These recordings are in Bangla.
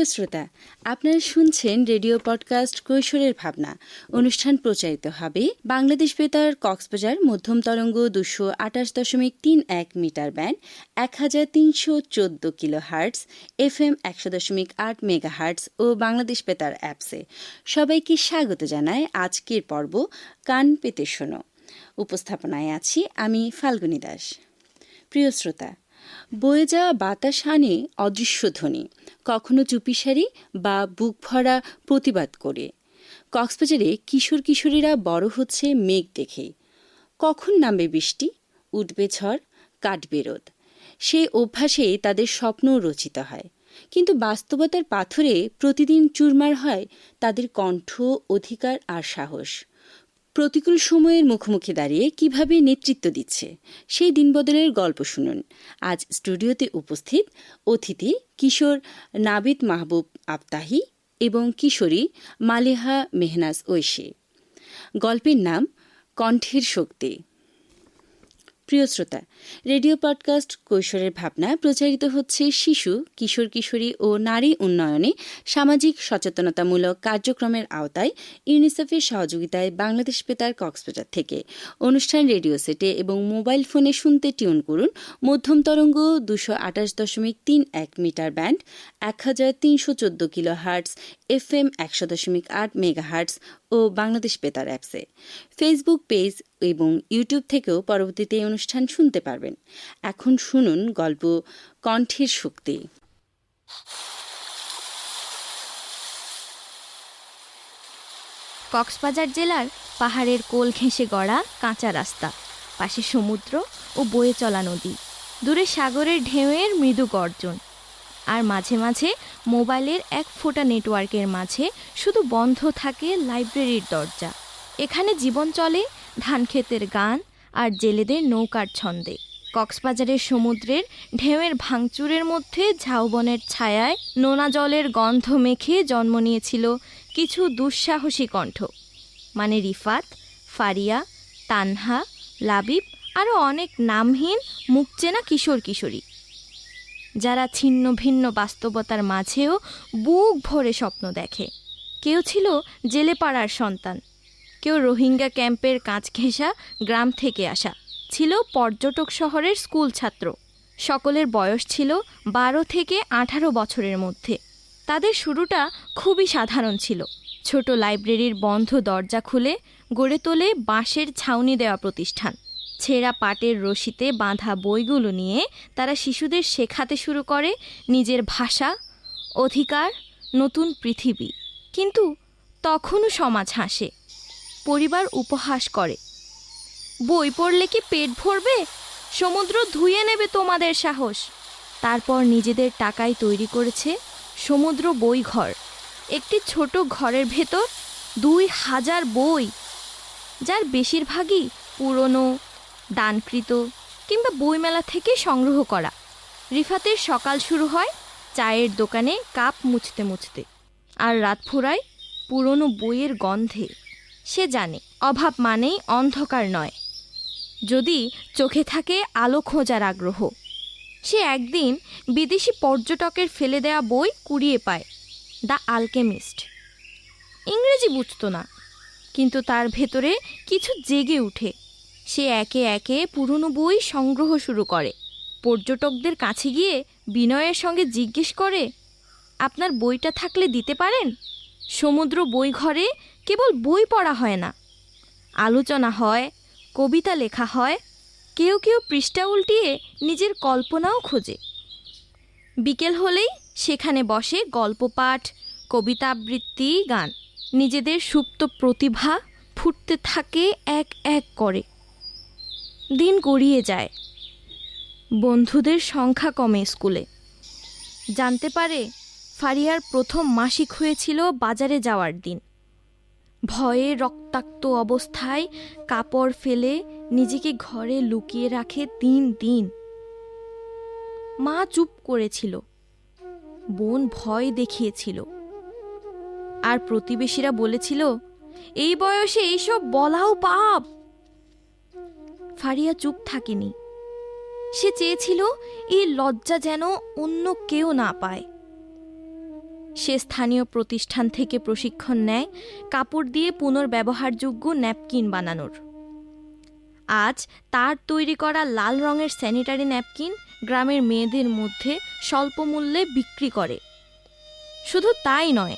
প্রিয় শ্রোতা, আপনারা শুনছেন রেডিও পডকাস্ট কৈশোরের ভাবনা। অনুষ্ঠান প্রচারিত হবে বাংলাদেশ বেতার কক্সবাজার মধ্যম তরঙ্গ 228.31 metre band 1314 kilo hertz, FM 100.8 mega hertz ও বাংলাদেশ বেতার অ্যাপসে। সবাইকে স্বাগত জানায় আজকের পর্ব কান পেতে শোনো। উপস্থাপনায় আছি আমি ফাল্গুনী দাস। প্রিয় শ্রোতা, বয়ে যাওয়া বাতাস আনে অদৃশ্য ধ্বনি, কখনো চুপিসারি বা বুক ভরা প্রতিবাদ করে। কক্সবাজারে কিশোর কিশোরীরা বড় হচ্ছে মেঘ দেখে। কখন নামবে বৃষ্টি, উঠবে ঝড়, কাটবে রোদ, সেই অভ্যাসেই তাদের স্বপ্নও রচিত হয়। কিন্তু বাস্তবতার পাথরে প্রতিদিন চুরমার হয় তাদের কণ্ঠ, অধিকার আর সাহস। প্রতিকূল সময়ের মুখোমুখি দাঁড়িয়ে কিভাবে নেতৃত্ব দিচ্ছে সেই দিনবদলের গল্প শুনুন। আজ স্টুডিওতে উপস্থিত অতিথি কিশোর নাবিদ মাহবুব আফতাহি এবং কিশোরী মালেহা মেহনাজ ঐশী। গল্পের নাম কণ্ঠের শক্তি। প্রিয় শ্রোতা, রেডিও পডকাস্ট কৈশোরের ভাবনা প্রচারিত হচ্ছে শিশু, কিশোর কিশোরী ও নারী উন্নয়নে সামাজিক সচেতনতামূলক কার্যক্রমের আওতায় ইউনিসেফের সহযোগিতায় বাংলাদেশ বেতার কক্সবাজার থেকে। অনুষ্ঠান রেডিও সেটে এবং মোবাইল ফোনে শুনতে টিউন করুন মধ্যম তরঙ্গ 228.31 metre band 1314 kilo hertz, FM 100.8 mega hertz ও বাংলাদেশ বেতার অ্যাপসে। ফেসবুক পেজ এবং ইউটিউব থেকেও পরবর্তীতে অনুষ্ঠান শুনতে পারবেন। এখন শুনুন গল্প কণ্ঠের শক্তি। কক্সবাজার জেলার পাহাড়ের কোল ঘেঁষে গড়া কাঁচা রাস্তা, পাশে সমুদ্র ও বয়ে চলা নদী, দূরে সাগরের ঢেউয়ের মৃদু গর্জন, আর মাঝে মাঝে মোবাইলের এক ফোঁটা নেটওয়ার্কের মাঝে শুধু বন্ধ থাকে লাইব্রেরির দরজা। এখানে জীবন চলে ধানক্ষেতের গান আর জেলেদের নৌকার ছন্দে। কক্সবাজারের সমুদ্রের ঢেউয়ের ভাঙচুরের মধ্যে ঝাউবনের ছায়ায় নোনা জলের গন্ধ মেখে জন্ম নিয়েছিল কিছু দুঃসাহসী কণ্ঠ, মানে রিফাত, ফারিয়া, তানহা, লাবিব আরও অনেক নামহীন মুখ চেনা কিশোর কিশোরী, যারা ছিন্ন ভিন্ন বাস্তবতার মাঝেও বুক ভরে স্বপ্ন দেখে। কেউ ছিল জেলেপাড়ার সন্তান, কেউ রোহিঙ্গা ক্যাম্পের কাঁচ ঘেঁষা গ্রাম থেকে আসা, ছিল পর্যটক শহরের স্কুল ছাত্র। সকলের বয়স ছিল 12 থেকে 18 বছরের মধ্যে। তাদের শুরুটা খুবই সাধারণ ছিল। ছোট লাইব্রেরির বন্ধ দরজা খুলে গড়ে তোলে বাঁশের ছাউনি দেওয়া প্রতিষ্ঠান। ছেঁড়া পাটের রশিতে বাঁধা বইগুলো নিয়ে তারা শিশুদের শেখাতে শুরু করে নিজের ভাষা, অধিকার, নতুন পৃথিবী। কিন্তু তখনও সমাজ হাসে, পরিবার উপহাস করে, বই পড়লে কি পেট ভরবে? সমুদ্র ধুয়ে নেবে তোমাদের সাহস। তারপর নিজেদের টাকায় তৈরি করেছে সমুদ্র বই ঘর, একটি ছোট ঘরের ভেতর 2000 বই, যার বেশিরভাগই পুরনো, দানকৃত কিংবা বইমেলা থেকে সংগ্রহ করা। রিফাতের সকাল শুরু হয় চায়ের দোকানে কাপ মুছতে মুছতে, আর রাত ফুরায় পুরনো বইয়ের গন্ধে। সে জানে অভাব মানেই অন্ধকার নয়, যদি চোখে থাকে আলো খোঁজার আগ্রহ। সে একদিন বিদেশি পর্যটকের ফেলে দেয়া বই কুড়িয়ে পায়, দ্য আলকেমিস্ট। ইংরেজি বুঝতো না, কিন্তু তার ভেতরে কিছু জেগে উঠে। সে একে একে পুরনো বই সংগ্রহ শুরু করে। পর্যটকদের কাছে গিয়ে বিনয়ের সঙ্গে জিজ্ঞেস করে, আপনার বইটা থাকলে দিতে পারেন? সমুদ্র বই ঘরে কেবল বই পড়া হয় না, আলোচনা হয়, কবিতা লেখা হয়, কেউ কেউ পৃষ্ঠা উল্টিয়ে নিজের কল্পনাও খোঁজে। বিকেল হলেই সেখানে বসে গল্প পাঠ, কবিতা আবৃত্তি, গান। নিজেদের সুপ্ত প্রতিভা ফুটতে থাকে এক এক করে। দিন গড়িয়ে যায়, বন্ধুদের সংখ্যা কমে স্কুলে। জানতে পারে ফারিয়ার প্রথম মাসিক হয়েছিল বাজারে যাওয়ার দিন। ভয়ে রক্তাক্ত অবস্থায় কাপড় ফেলে নিজেকে ঘরে লুকিয়ে রাখে 3 দিন। মা চুপ করেছিল, বোন ভয় দেখিয়েছিল, আর প্রতিবেশীরা বলেছিল এই বয়সে এইসব বলাও পাপ। ফারিয়া চুপ থাকেনি। সে চেয়েছিল এই লজ্জা যেন অন্য কেউ না পায়। সে স্থানীয় প্রতিষ্ঠান থেকে প্রশিক্ষণ নেয় কাপড় দিয়ে পুনর্ব্যবহারযোগ্য ন্যাপকিন বানানোর। আজ তার তৈরি করা লাল রঙের স্যানিটারি ন্যাপকিন গ্রামের মেয়েদের মধ্যে স্বল্প মূল্যে বিক্রি করে। শুধু তাই নয়,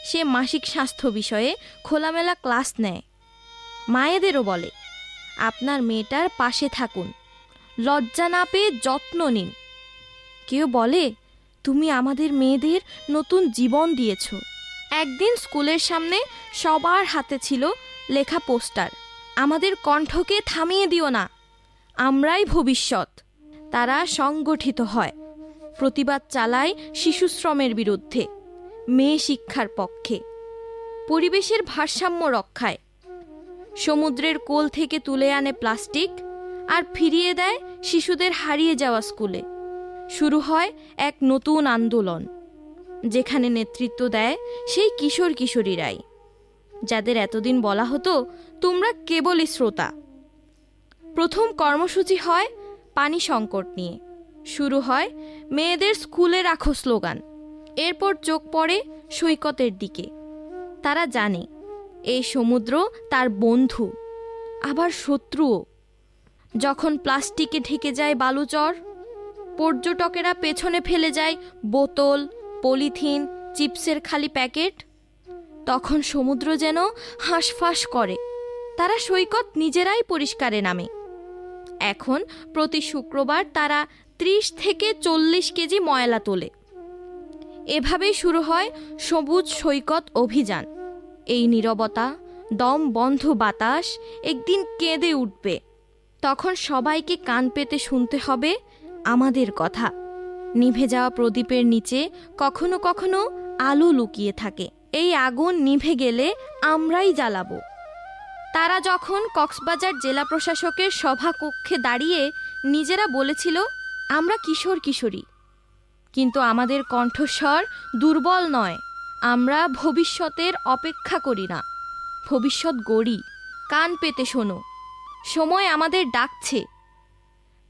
সে মাসিক স্বাস্থ্য বিষয়ে খোলামেলা ক্লাস নেয়। মায়েদেরও বলে, আপনার মেয়েটার পাশে থাকুন, লজ্জা না পেয়ে যত্ন নিন। কেউ বলে, তুমি আমাদের মেয়েদের নতুন জীবন দিয়েছ। একদিন স্কুলের সামনে সবার হাতে ছিল লেখা পোস্টার, আমাদের কণ্ঠকে থামিয়ে দিও না, আমরাই ভবিষ্যৎ। তারা সংগঠিত হয়, প্রতিবাদ চালায় শিশুশ্রমের বিরুদ্ধে, মেয়ে শিক্ষার পক্ষে, পরিবেশের ভারসাম্য রক্ষায়। সমুদ্রের কোল থেকে তুলে আনে প্লাস্টিক আর ফিরিয়ে দেয় শিশুদের হারিয়ে যাওয়া স্কুলে। শুরু হয় এক নতুন আন্দোলন, যেখানে নেতৃত্ব দেয় সেই কিশোর কিশোরীরাই, যাদের এতদিন বলা হতো তোমরা কেবলই শ্রোতা। প্রথম কর্মসূচি হয় পানি সংকট নিয়ে, শুরু হয় মেয়েদের স্কুলে রাখো স্লোগান। এরপর চোখ পড়ে সৈকতের দিকে। তারা জানে এই সমুদ্র তার বন্ধু, আবার শত্রুও। যখন প্লাস্টিকে ঢেকে যায় বালুচর, পর্যটকেরা পেছনে ফেলে যায় বোতল, পলিথিন, চিপসের খালি প্যাকেট, তখন সমুদ্র যেন হাঁসফাঁস করে। তারা সৈকত নিজেরাই পরিষ্কারে নামে। এখন প্রতি শুক্রবার তারা 30 থেকে 40 কেজি ময়লা তোলে। এভাবেই শুরু হয় সবুজ সৈকত অভিযান। এই নীরবতা, দম বন্ধ বাতাস একদিন কেঁদে উঠবে। তখন সবাইকে কান পেতে শুনতে হবে আমাদের কথা। নিভে যাওয়া প্রদীপের নিচে কখনো কখনো আলো লুকিয়ে থাকে। এই আগুন নিভে গেলে আমরাই জ্বালাবো। তারা যখন কক্সবাজার জেলা প্রশাসকের সভাকক্ষে দাঁড়িয়ে নিজেরা বলেছিল, আমরা কিশোর কিশোরী, কিন্তু আমাদের কণ্ঠস্বর দুর্বল নয়। আমরা ভবিষ্যতের অপেক্ষা করি না, ভবিষ্যৎ গড়ি। কান পেতে শোনো, সময় আমাদের ডাকছে।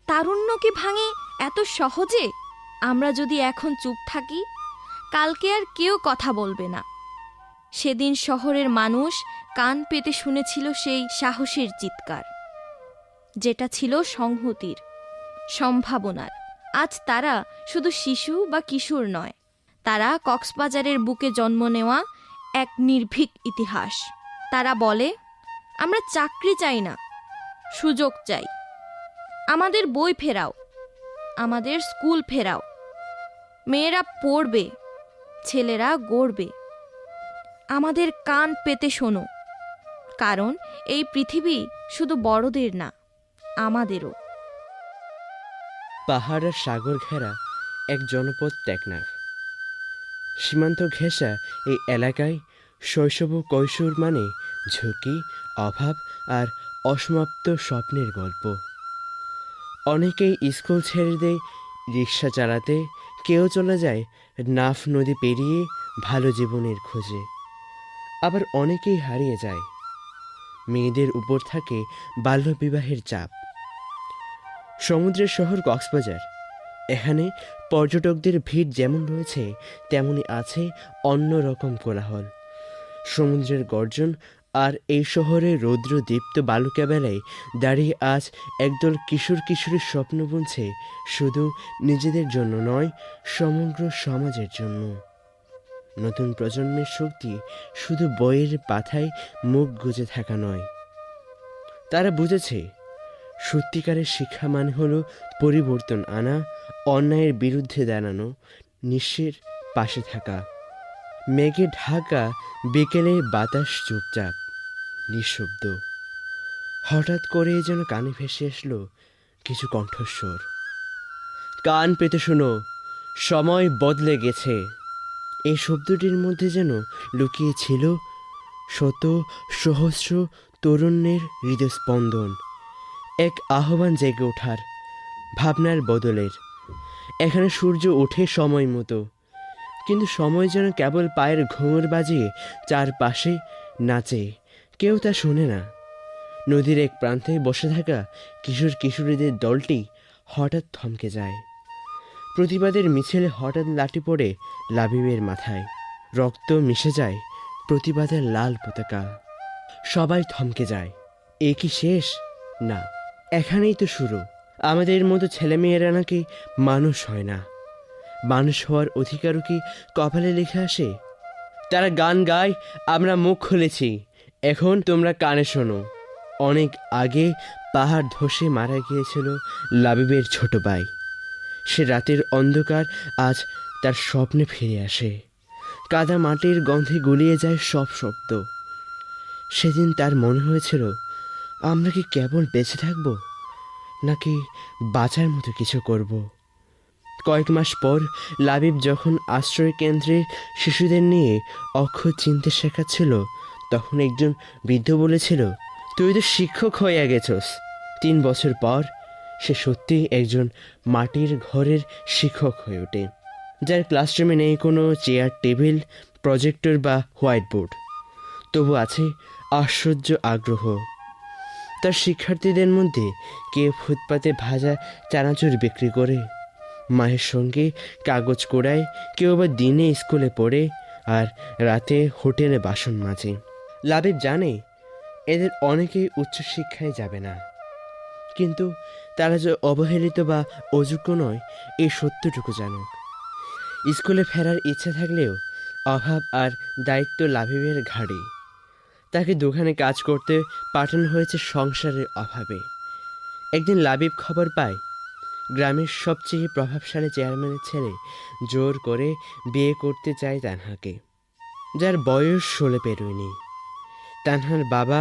তারুণ্য কি ভাঙে এত সহজে? আমরা যদি এখন চুপ থাকি, কালকে আর কেউ কথা বলবে না। সেদিন শহরের মানুষ কান পেতে শুনেছিল সেই সাহসের চিৎকার, যেটা ছিল সংহতির, সম্ভাবনার। আজ তারা শুধু শিশু বা কিশোর নয়, তারা কক্সবাজারের বুকে জন্ম নেওয়া এক নির্ভীক ইতিহাস। তারা বলে, আমরা চাকরি চাই না, সুযোগ চাই। আমাদের বই ফেরাও, আমাদের স্কুল ফেরাও। মেয়েরা পড়বে, ছেলেরা গড়বে। আমাদের কান পেতে শোনো, কারণ এই পৃথিবী শুধু বড়দের না, আমাদেরও। পাহাড় আর সাগর ঘেরা এক জনপদ টেকনাফ। সীমান্ত ঘেঁষা এই এলাকায় শৈশব ও কৈশোর মানে ঝুঁকি, অভাব আর অসমাপ্ত স্বপ্নের গল্প। অনেকেই স্কুল ছেড়ে দেয় রিক্সা চালাতে, কেউ চলে যায় নাফ নদী পেরিয়ে ভালো জীবনের খোঁজে। আবার অনেকেই হারিয়ে যায়। মেয়েদের উপর থাকে বাল্যবিবাহের চাপ। সমুদ্রের শহর কক্সবাজার, এখানে পর্যটকদের ভিড় যেমন রয়েছে, তেমনি আছে অন্যরকম কোলাহল। সমুদ্রের গর্জন আর এই শহরের রৌদ্রদীপ্ত বালুকা বেলায় দাঁড়িয়ে আজ একদল কিশোর কিশোরীর স্বপ্ন বুনছে, শুধু নিজেদের জন্য নয়, সমগ্র সমাজের জন্য। নতুন প্রজন্মের শক্তি শুধু বইয়ের পাতায় মুখ গুজে থাকা নয়। তারা বুঝেছে সত্যিকারের শিক্ষা মানে হলো পরিবর্তন আনা, অন্যায়ের বিরুদ্ধে দাঁড়ানো, নিঃস্বের পাশে থাকা। মেঘে ঢাকা বিকেলে বাতাস চুপচাপ, নিঃশব্দ। হঠাৎ করে যেন কানে ভেসে আসলো কিছু কণ্ঠস্বর। কান পেতে শোনো, সময় বদলে গেছে। এই শব্দটির মধ্যে যেন লুকিয়ে ছিল শত সহস্র তরুণের হৃদস্পন্দন, এক আহ্বান জেগে ওঠার, ভাবনার বদলের। এখানে সূর্য ওঠে সময় মতো, কিন্তু সময় যেন কেবল পায়ের ঘুঙুর বাজিয়ে চারপাশে নাচে, কেউ তা শোনে না। নদীর এক প্রান্তে বসে থাকা কিশোর কিশোরীদের দলটি হঠাৎ থমকে যায়। প্রতিবাদের মিছিলে হঠাৎ লাঠি পড়ে লাবিবের মাথায়। রক্ত মিশে যায় প্রতিবাদের লাল পতাকা। সবাই থমকে যায়। এ কি শেষ? না, এখানেই তো শুরু। আমাদের মতো ছেলেমেয়েরা নাকি মানুষ হয় না। মানুষ হওয়ার অধিকারও কি কপালে লিখে আসে? তারা গান গায়, আমরা মুখ খুলেছি, এখন তোমরা কানে শোনো। অনেক আগে পাহাড় ধসে মারা গিয়েছিল লাবিবের ছোট ভাই। সে রাতের অন্ধকার আজ তার স্বপ্নে ফিরে আসে। কাদা মাটির গন্ধে গুলিয়ে যায় সব শব্দ। সেদিন তার মনে হয়েছিল, আমরা কি কেবল বেঁচে থাকব, নাকি বাঁচার মতো কিছু করব। কয়েক মাস পর লাবিব যখন আশ্রয় কেন্দ্রে শিশুদের নিয়ে অক্ষর চিনতে শেখাচ্ছিল, তখন একজন বৃদ্ধ বলেছিল, তুই তো শিক্ষক হয়ে গেছস। 3 বছর পর সে সত্যিই একজন মাটির ঘরের শিক্ষক হয়ে ওঠে, যার ক্লাসরুমে নেই কোনো চেয়ার টেবিল, প্রজেক্টর বা হোয়াইট বোর্ড। তবু আছে আশ্চর্য আগ্রহ। তার শিক্ষার্থীদের মধ্যে কেউ ফুটপাতে ভাজা চানাচুর বিক্রি করে, মায়ের সঙ্গে কাগজ কোড়ায়, কেউ আবার দিনে স্কুলে পড়ে আর রাতে হোটেলে বাসন মাজে। লাবিব জানে এদের অনেকেই উচ্চশিক্ষায় যাবে না, কিন্তু তারা যে অবহেলিত বা অযোগ্য নয় এই সত্যটুকু জানুক। স্কুলে ফেরার ইচ্ছা থাকলেও অভাব আর দায়িত্ব লাবিবের ঘাড়ে। তাকে দোকানে কাজ করতে পাঠানো হয়েছে সংসারের অভাবে। একদিন লাবিব খবর পায় গ্রামের সবচেয়ে প্রভাবশালী চেয়ারম্যানের ছেলে জোর করে বিয়ে করতে চায় তানহাকে, যার বয়স 16 পেরোয়নি। তানহার বাবা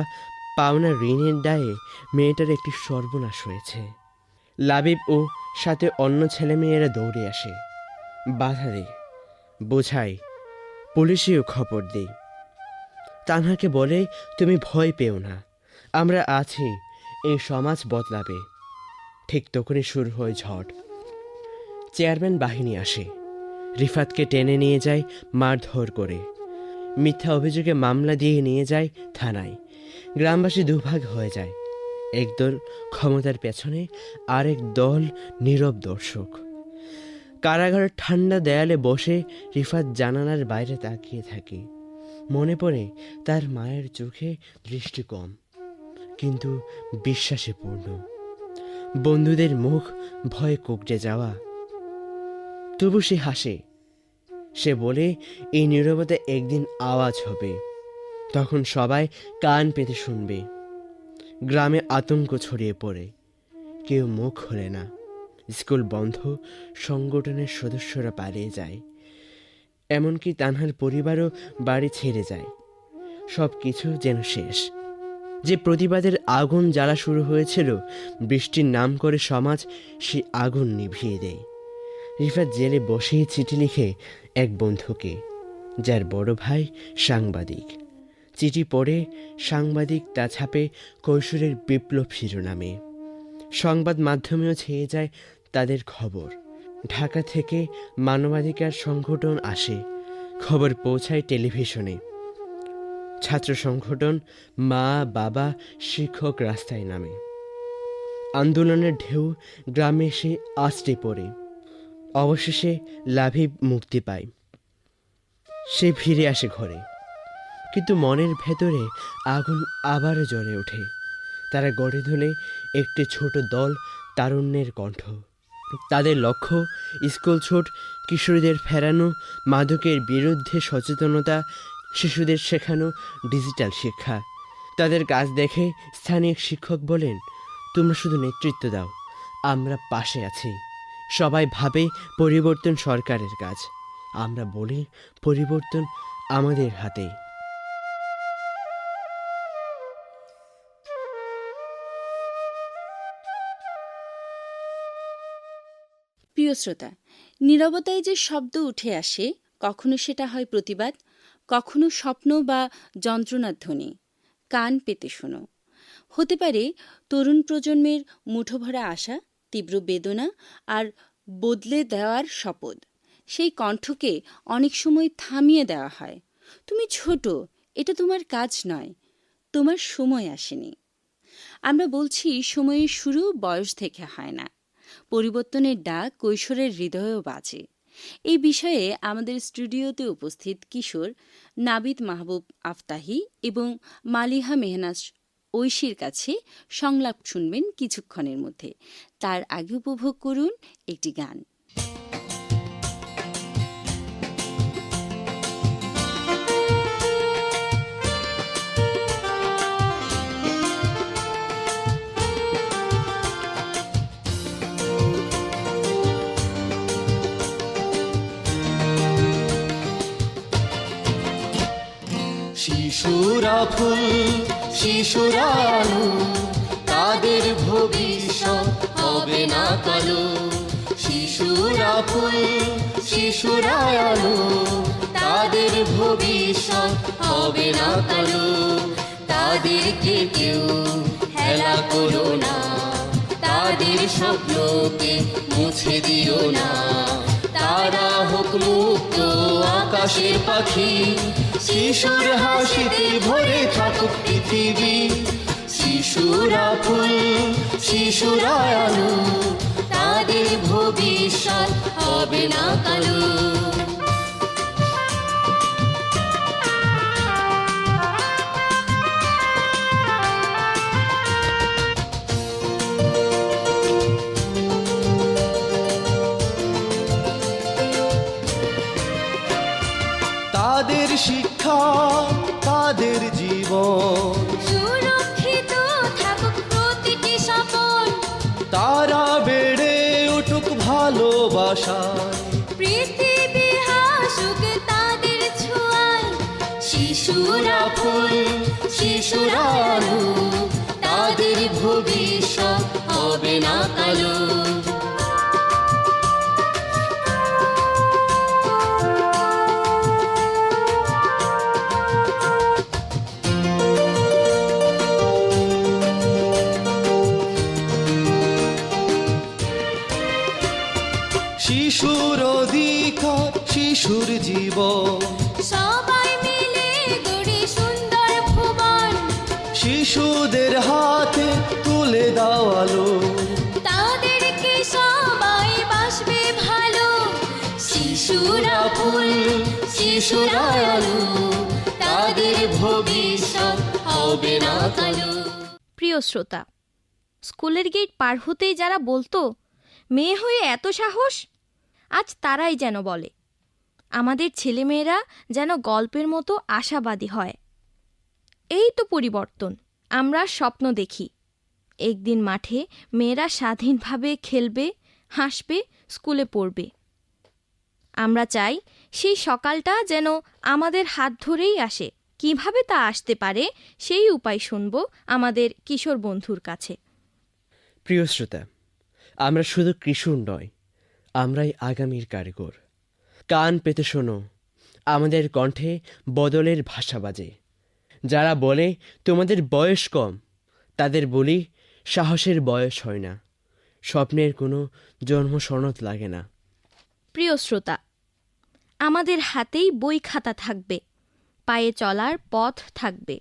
পাওনা ঋণের দায়ে মেয়েটার একটি সর্বনাশ হয়েছে। লাবিব ও সাথে অন্য ছেলেমেয়েরা দৌড়ে আসে, বাধা দেয়, বোঝায়, পুলিশেও খবর দেয়। তানহাকে বলে, তুমি ভয় পেও না, আমরা আছি, এই সমাজ বদলাবে। ঠিক তখনই শুরু হয় ঝড়। চেয়ারম্যান বাহিনী আসে, রিফাতকে টেনে নিয়ে যায় মারধর করে, মিথ্যা অভিযোগে মামলা দিয়ে নিয়ে যায় থানায়। গ্রামবাসী দুভাগ হয়ে যায়, একদল ক্ষমতার পেছনে, আরেক দল নীরব দর্শক। কারাগারের ঠান্ডা দেয়ালে বসে রিফাত জানালার বাইরে তাকিয়ে থাকে। মনে পড়ে তার মায়ের চোখে দৃষ্টি কম, কিন্তু বিশ্বাসে পূর্ণ। বন্ধুদের মুখ ভয়ে কুঁকড়ে যাওয়া, তবু সে হাসে। সে বলে, এই নীরবতা একদিন আওয়াজ হবে, তখন সবাই কান পেতে শুনবে। গ্রামে আতঙ্ক ছড়িয়ে পড়ে, কেউ মুখ খোলে না। স্কুল বন্ধ, সংগঠনের সদস্যরা পালিয়ে যায়, এমনকি তানহার পরিবারও বাড়ি ছেড়ে যায়। সব কিছু যেন শেষ। যে প্রতিবাদের আগুন জ্বালা শুরু হয়েছিল, বৃষ্টির নাম করে সমাজ সে আগুন নিভিয়ে দেয়। রিফাত জেলে বসেই চিঠি লিখে এক বন্ধুকে, যার বড় ভাই সাংবাদিক। চিঠি পড়ে সাংবাদিক তা ছাপে কৈশোরের বিপ্লব শিরোনামে। সংবাদ মাধ্যমেও ছেয়ে যায় তাদের খবর। ঢাকা থেকে মানবাধিকার সংগঠন আসে, খবর পৌঁছায় টেলিভিশনে। ছাত্র সংগঠন, মা বাবা শিক্ষক রাস্তায় নামে। আন্দোলনের ঢেউ গ্রামে এসে আছড়ে পড়ে। অবশেষে লাবিব মুক্তি পায়। সে ফিরে আসে ঘরে, কিন্তু মনের ভেতরে আগুন আবারও জ্বলে ওঠে। তারা গড়ে তোলে একটি ছোট দল, তারুণ্যের কণ্ঠ। তাদের লক্ষ্য স্কুল ছুট, কিশোরীদের ফেরানো, মাদকের বিরুদ্ধে সচেতনতা, শিশুদের শেখানো ডিজিটাল শিক্ষা। তাদের কাজ দেখে স্থানীয় শিক্ষক বলেন, তোমরা শুধু নেতৃত্ব দাও, আমরা পাশে আছি। সবাই ভাবে পরিবর্তন সরকারের কাজ, আমরা বলি পরিবর্তন আমাদের হাতে। প্রিয় শ্রোতা, নীরবতায় যে শব্দ উঠে আসে, কখনো সেটা হয় প্রতিবাদ, কখনো স্বপ্ন বা যন্ত্রণার ধ্বনি। কান পেতে শোনো। হতে পারে তরুণ প্রজন্মের মুঠোভরা আশা, তীব্র বেদনা আর বদলে দেওয়ার শপথ। সেই কণ্ঠকে অনেক সময় থামিয়ে দেওয়া হয়। তুমি ছোট, এটা তোমার কাজ নয়, তোমার সময় আসেনি। আমরা বলছি সময়ের শুরু বয়স থেকে হয় না, পরিবর্তনের ডাক কৈশোরের হৃদয়েও বাজে। এই বিষয়ে আমাদের স্টুডিওতে উপস্থিত কিশোর নাবিদ মাহবুব আফতাহি এবং মালিহা মেহনাজ ঐশীর কাছে সংলাপ শুনবেন কিছুক্ষণের মধ্যে। তার আগে উপভোগ করুন একটি গান। শিশুরা ফুল, শিশুরা আলো, তাদের ভবিষ্যৎ হবে না কালো। শিশুরা ফুল, শিশুরা আলো, তাদের ভবিষ্যৎ হবে না কালো। তাদেরকে কেউ হেলা করো না, তাদের স্বপ্নকে মুছে দিও না। তারা হোক মুক্ত আকাশের পাখি, শিশুর হাসিতে ভরে থাকুক পৃথিবী। শিশুরা ফুল, শিশুরা আলো, তাদের ভবিষ্যৎ হবে না কালো। তাদের শিক্ষা, তাদের জীবন সুরক্ষিত থাকুক প্রতিটি স্বপন, তারা বেড়ে উঠুক ভালোবাসায়। পৃথিবী হাসুক তাদের ছোঁয়ায়। শিশুরা ফুল, শিশুরা আলো, তাদের ভবিষ্যৎ হবে না কালো। শিশুর অধিকার, শিশুর জীবন, সবাই মিলে গড়ি সুন্দর ভুবন। শিশুদের হাতে তুলে দাও আলো, তাদেরকে সবাই বাসবে ভালো। শিশুরা ফুল, শিশুরা আলো, তাদের ভবিষ্যৎ হবে না কালো। প্রিয় শ্রোতা, স্কুলের গেট পার হতেই যারা বলতো মেয়ে হয়ে এত সাহস, আজ তারাই যেন বলে আমাদের ছেলেমেয়েরা যেন গল্পের মতো আশাবাদী হয়। এই তো পরিবর্তন আমরা স্বপ্ন দেখি। একদিন মাঠে মেয়েরা স্বাধীনভাবে খেলবে, হাসবে, স্কুলে পড়বে। আমরা চাই সেই সকালটা যেন আমাদের হাত ধরেই আসে। কিভাবে তা আসতে পারে সেই উপায় শুনব আমাদের কিশোর বন্ধুর কাছে। প্রিয় শ্রোতা, আমরা শুধু কিশোর নয়, আমরাই আগামীর কারিগর। কান পেতে শোনো, আমাদের কণ্ঠে বদলের ভাষা বাজে। যারা বলে তোমাদের বয়স কম, তাদের বলি সাহসের বয়স হয় না, স্বপ্নের কোনো জন্মসনদ লাগে না। প্রিয় শ্রোতা, আমাদের হাতেই বই খাতা থাকবে, পায়ে চলার পথ থাকবে।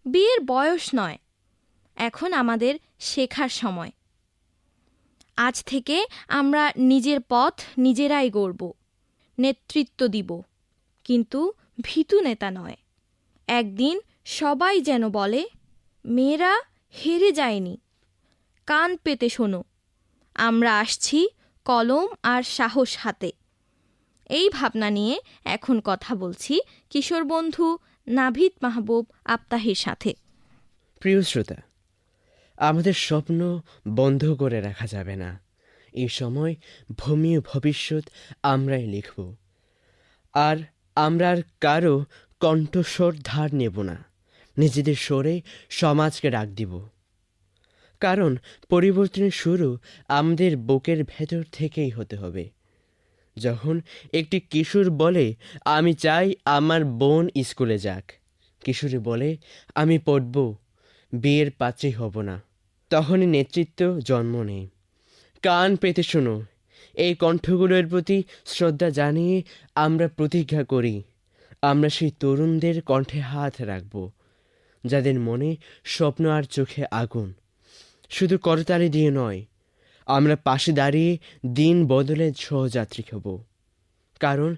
বিয়ের বয়স নয়, এখন আমাদের শেখার সময়। আজ থেকে আমরা নিজের পথ নিজেরাই গড়ব, নেতৃত্ব দিব, কিন্তু ভীতু নেতা নয়। একদিন সবাই যেন বলে মেয়েরা হেরে যায়নি। কান পেতে শোনো, আমরা আসছি কলম আর সাহস হাতে। এই ভাবনা নিয়ে এখন কথা বলছি কিশোর বন্ধু নাভিদ মাহবুব আফতাহির সাথে। প্রিয় শ্রোতা, আমাদের স্বপ্ন বন্ধ করে রাখা যাবে না। এই সময় ভূমি ও ভবিষ্যৎ আমরাই লিখব, আর আমরা আর কারো কণ্ঠস্বর ধার নেব না। নিজেদের স্বরে সমাজকে ডাক দিব, কারণ পরিবর্তনের শুরু আমাদের বুকের ভেতর থেকেই হতে হবে। যখন একটি কিশোর বলে আমি চাই আমার বোন স্কুলে যাক, কিশোরী বলে আমি পড়ব, বিয়ের পাত্রী হব না, তখনই নেতৃত্ব জন্ম নেয়। কান পেতে শোনো, এই কণ্ঠগুলোর প্রতি শ্রদ্ধা জানিয়ে আমরা প্রতিজ্ঞা করি, আমরা সেই তরুণদের কণ্ঠে হাত রাখব, যাদের মনে স্বপ্ন আর চোখে আগুন। শুধু করতালি দিয়ে নয়, আমরা পাশে দাঁড়িয়ে দিন বদলে সহযাত্রী হব, কারণ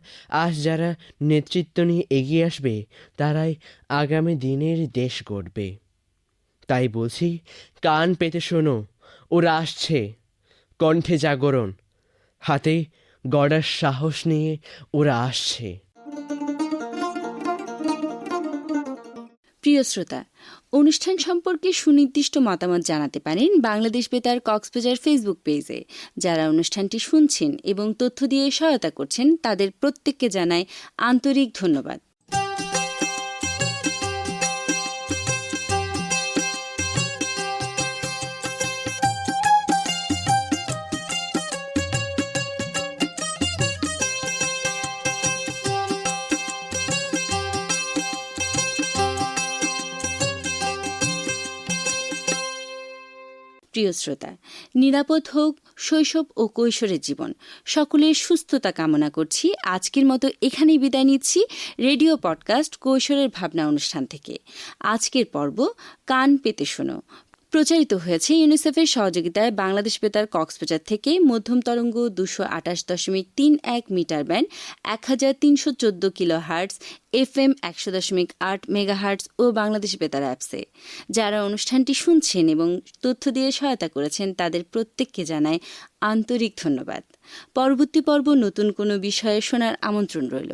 আজ যারা নেতৃত্ব নিয়ে এগিয়ে আসবে তারাই আগামী দিনের দেশ গড়বে। তাই বলছি, কান পেতে শোনো, ওরা আসছে, কণ্ঠে জাগরণ, হাতে গড়ার সাহস নিয়ে ওরা আসছে। প্রিয় শ্রোতা, অনুষ্ঠান সম্পর্কে সুনির্দিষ্ট মতামত জানাতে পারেন বাংলাদেশ বেতার কক্সবাজার ফেসবুক পেজে। যারা অনুষ্ঠানটি শুনছেন এবং তথ্য দিয়ে সহায়তা করছেন তাদের প্রত্যেককে জানাই আন্তরিক ধন্যবাদ। প্রিয় শ্রোতা, নিরাপদ হোক শৈশব ও কৈশোরের জীবন। সকলের সুস্থতা কামনা করছি। আজকের মতো এখানেই বিদায় নিচ্ছি রেডিও পডকাস্ট কৈশোরের ভাবনা অনুষ্ঠান থেকে। আজকের পর্ব কান পেতে শোনো প্রচারিত হয়েছে ইউনিসেফের সহযোগিতায় বাংলাদেশ বেতার কক্সবাজার থেকে মধ্যম তরঙ্গ 228.31 metre band 1314 kilo hertz, FM 100.8 megahertz ও বাংলাদেশ বেতার অ্যাপসে। যারা অনুষ্ঠানটি শুনছেন এবং তথ্য দিয়ে সহায়তা করেছেন তাদের প্রত্যেককে জানায় আন্তরিক ধন্যবাদ। পরবর্তী পর্ব নতুন কোনো বিষয়ে শোনার আমন্ত্রণ রইল।